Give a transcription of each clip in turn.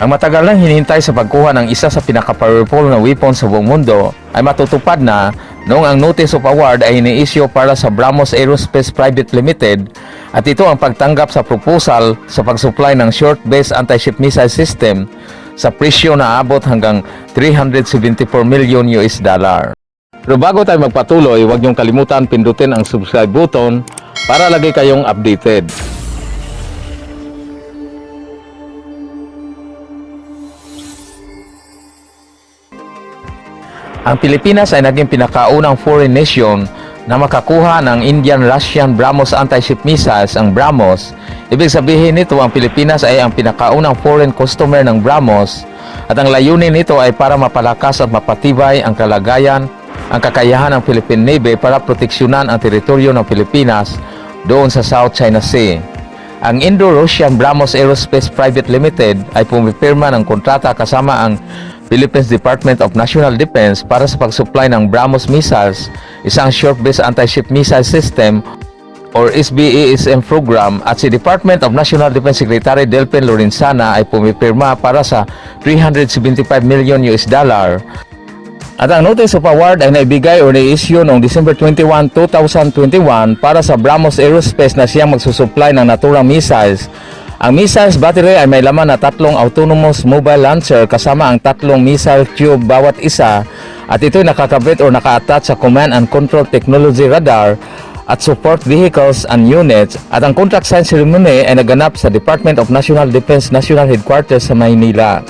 Ang matagal nang hinihintay sa pagkuha ng isa sa pinaka-powerful na weapon sa buong mundo ay matutupad na noong ang Notice of Award ay ini-issue para sa BrahMos Aerospace Private Limited at ito ang pagtanggap sa proposal sa pag-supply ng short-based anti-ship missile system sa presyo na abot hanggang 374 million US dollar. Pero bago tayo magpatuloy, huwag niyong kalimutan pindutin ang subscribe button para lagi kayong updated. Ang Pilipinas ay naging pinakaunang foreign nation na makakuha ng Indian-Russian BrahMos anti-ship missiles, ang BrahMos. Ibig sabihin nito, ang Pilipinas ay ang pinakaunang foreign customer ng BrahMos at ang layunin nito ay para mapalakas at mapatibay ang kalagayan, ang kakayahan ng Philippine Navy para proteksyonan ang teritoryo ng Pilipinas doon sa South China Sea. Ang Indo-Russian BrahMos Aerospace Private Limited ay pumipirma ng kontrata kasama ang Philippines Department of National Defense para sa pag-supply ng BrahMos missiles, isang short-based anti-ship missile system or SBASM program, at si Department of National Defense Secretary Delphin Lorenzana ay pumipirma para sa 375 million US dollar. At ang Notice of Award ay naibigay o na-issue noong December 21, 2021 para sa BrahMos Aerospace na siyang magsusupply ng naturang missiles. Ang missiles battery ay may laman na 3 autonomous mobile launcher kasama ang 3 missile tube bawat isa, at ito'y nakakabit o naka-attach sa command and control technology radar at support vehicles and units. At ang contract sign ceremony ay naganap sa Department of National Defense National Headquarters sa Maynila.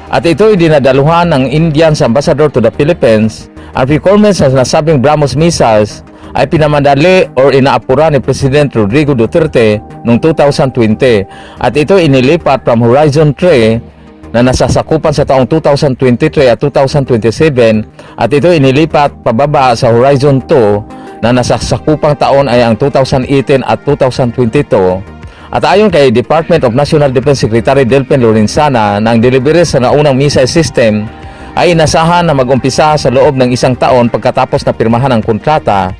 At ito'y dinadaluhan ng Indian's Ambassador to the Philippines. Ang requirements sa nasabing BrahMos missiles ay pinamadali o inaapura ni President Rodrigo Duterte noong 2020 at ito inilipat from Horizon 3 na nasasakupan sa taong 2023 at 2027 at ito inilipat pababa sa Horizon 2 na nasasakupang taon ay ang 2018 at 2022. At ayon kay Department of National Defense Secretary Delphin Lorenzana, na ang delivery sa naunang missile system ay inasahan na mag-umpisa sa loob ng 1 taon pagkatapos na pirmahan ang kontrata,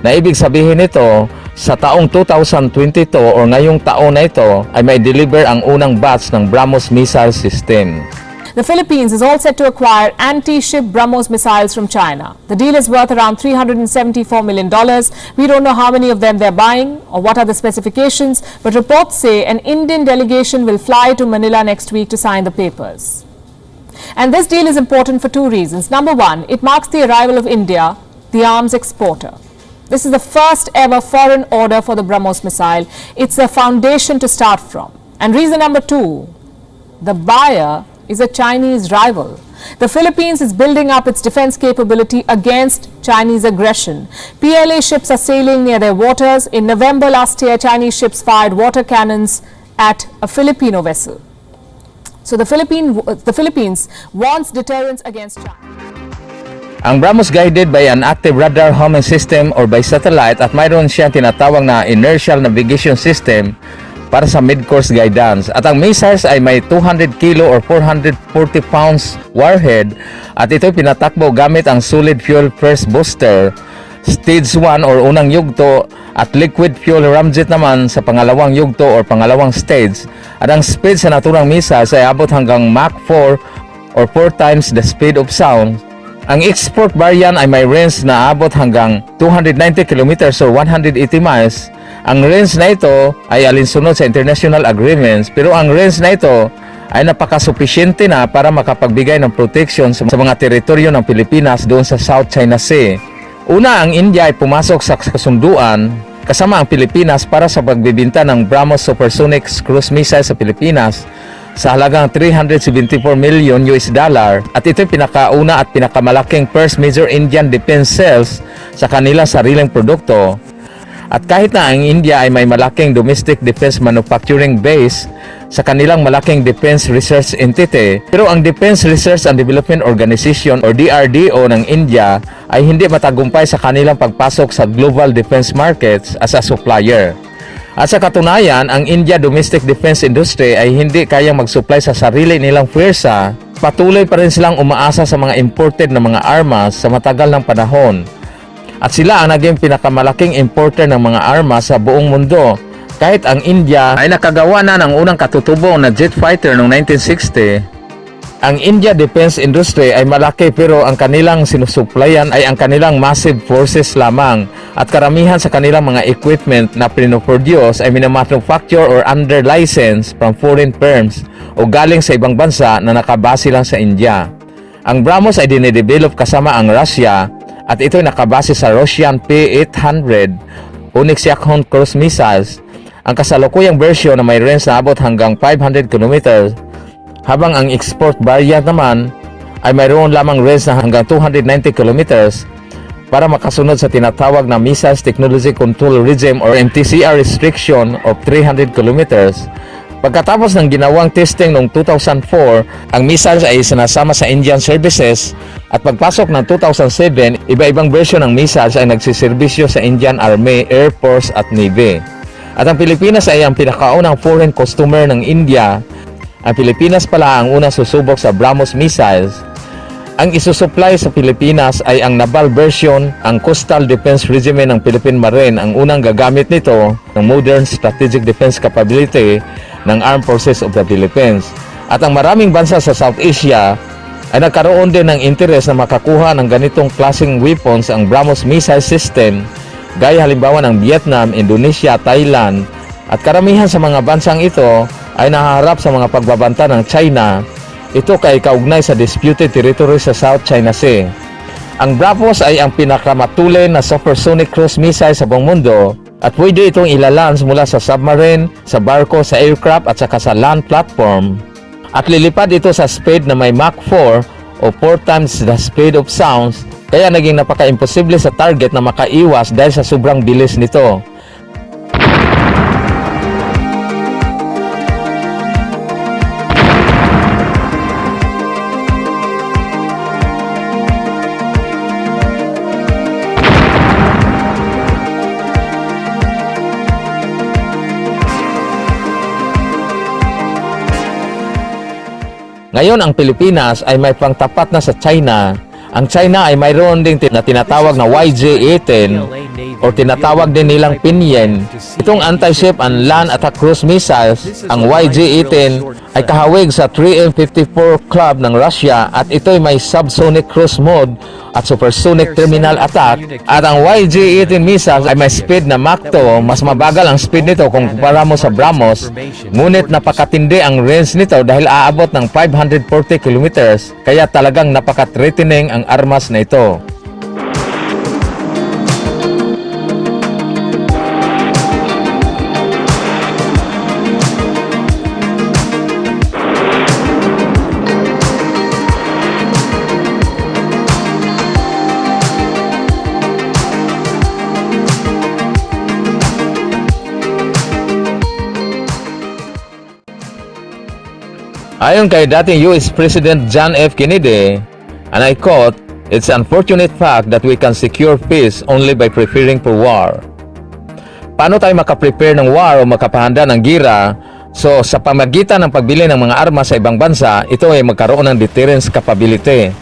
na ibig sabihin nito sa taong 2022 o ngayong taon na ito ay may deliver ang unang batch ng BrahMos missile system. The Philippines is all set to acquire anti-ship BrahMos missiles from China. The deal is worth around $374 million. We don't know how many of them they're buying or what are the specifications, but reports say an Indian delegation will fly to Manila next week to sign the papers. And this deal is important for 2 reasons. Number 1, it marks the arrival of India, the arms exporter. This is the first ever foreign order for the BrahMos missile. It's a foundation to start from. And reason number 2, the buyer is a Chinese rival. The Philippines is building up its defense capability against Chinese aggression. PLA ships are sailing near their waters. In November last year, Chinese ships fired water cannons at a Filipino vessel. So the Philippines wants deterrence against China. Ang BrahMos guided by an active radar homing system or by satellite at mayroon siyang tinatawag na inertial navigation system para sa mid-course guidance. At ang missiles ay may 200 kilo or 440 pounds warhead at ito'y pinatakbo gamit ang solid fuel first booster, stage 1 or unang yugto, at liquid fuel ramjet naman sa pangalawang yugto or pangalawang stage. At ang speed sa naturang missiles ay abot hanggang Mach 4 or 4 times the speed of sound. Ang export variant ay may range na abot hanggang 290 km or 180 miles. Ang range na ito ay alinsunod sa international agreements, pero ang range na ito ay napakasupisyente na para makapagbigay ng protection sa mga teritoryo ng Pilipinas doon sa South China Sea. Una, ang India ay pumasok sa kasunduan kasama ang Pilipinas para sa pagbibinta ng BrahMos supersonic cruise missile sa Pilipinas sa halagang 374 million US dollar, at ito'y pinakauna at pinakamalaking first major Indian defense sales sa kanilang sariling produkto. At kahit na ang India ay may malaking domestic defense manufacturing base sa kanilang malaking defense research entity, pero ang Defense Research and Development Organization or DRDO ng India ay hindi matagumpay sa kanilang pagpasok sa global defense markets as a supplier. At sa katunayan, ang India domestic defense industry ay hindi kayang mag-supply sa sarili nilang pwersa. Patuloy pa rin silang umaasa sa mga imported na mga armas sa matagal ng panahon. At sila ang naging pinakamalaking importer ng mga armas sa buong mundo. Kahit ang India ay nakagawa na ng unang katutubo na jet fighter noong 1960, ang India Defense Industry ay malaki pero ang kanilang sinusuplayan ay ang kanilang massive forces lamang at karamihan sa kanilang mga equipment na pinoproduce ay minamanufacture or under license from foreign firms o galing sa ibang bansa na nakabase lang sa India. Ang BrahMos ay dinedevelop kasama ang Russia at ito ay nakabase sa Russian P-800 Onyx Yakhon cruise missiles. Ang kasalukuyang version na may range na abot hanggang 500 km habang ang export variant naman ay mayroon lamang range na hanggang 290 km para makasunod sa tinatawag na Missiles Technology Control Regime or MTCR restriction of 300 km. Pagkatapos ng ginawang testing noong 2004, ang missiles ay sinasama sa Indian Services at pagpasok ng 2007, iba-ibang version ng missiles ay nagsiservisyo sa Indian Army, Air Force at Navy. At ang Pilipinas ay ang pinakaunang foreign customer ng India. Ang Pilipinas pala ang unang susubok sa BrahMos missiles. Ang isusupply sa Pilipinas ay ang naval version, ang Coastal Defense Regime ng Philippine Marine ang unang gagamit nito ng Modern Strategic Defense Capability ng Armed Forces of the Philippines. At ang maraming bansa sa South Asia ay nagkaroon din ng interes na makakuha ng ganitong klaseng weapons ang BrahMos missile system, gaya halimbawa ng Vietnam, Indonesia, Thailand, at karamihan sa mga bansang ito ay nahaharap sa mga pagbabanta ng China. Ito kay kaugnay sa disputed territory sa South China Sea. Ang BrahMos ay ang pinakamatulin na supersonic cruise missile sa buong mundo at pwede itong ilalans mula sa submarine, sa barko, sa aircraft at saka sa land platform. At lilipad ito sa speed na may Mach 4 o 4 times the speed of sounds, kaya naging napaka-imposible sa target na makaiwas dahil sa sobrang bilis nito. Ngayon ang Pilipinas ay may pangtapat na sa China. Ang China ay mayroon ding na tinatawag na YJ-18 o tinatawag din nilang Pinyin. Itong anti-ship and land attack cruise missiles, ang YJ-18 ay kahawig sa 3M54 Club ng Russia at ito ay may subsonic cruise mode at supersonic terminal attack. At ang YJ-18 missiles ay may speed na Mach 2, mas mabagal ang speed nito kung kumpara mo sa BrahMos. Ngunit napakatindi ang range nito dahil aabot ng 540 kilometers, kaya talagang napaka-threatening ang armas na ito. Ayon kay dating US President John F. Kennedy, and I quote, "It's an unfortunate fact that we can secure peace only by preparing for war." Paano tayo makaprepare ng war o makapahanda ng gira? So, sa pamagitan ng pagbili ng mga armas sa ibang bansa, ito ay magkaroon ng deterrence capability.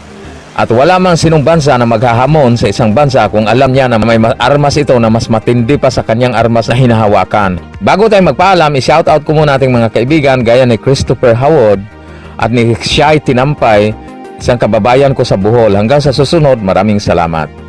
At wala mang sinong bansa na maghahamon sa isang bansa kung alam niya na may armas ito na mas matindi pa sa kanyang armas na hinahawakan. Bago tayo magpaalam, i-shoutout ko muna ating mga kaibigan gaya ni Christopher Howard at ni Shai Tinampay, isang kababayan ko sa Bohol. Hanggang sa susunod, maraming salamat.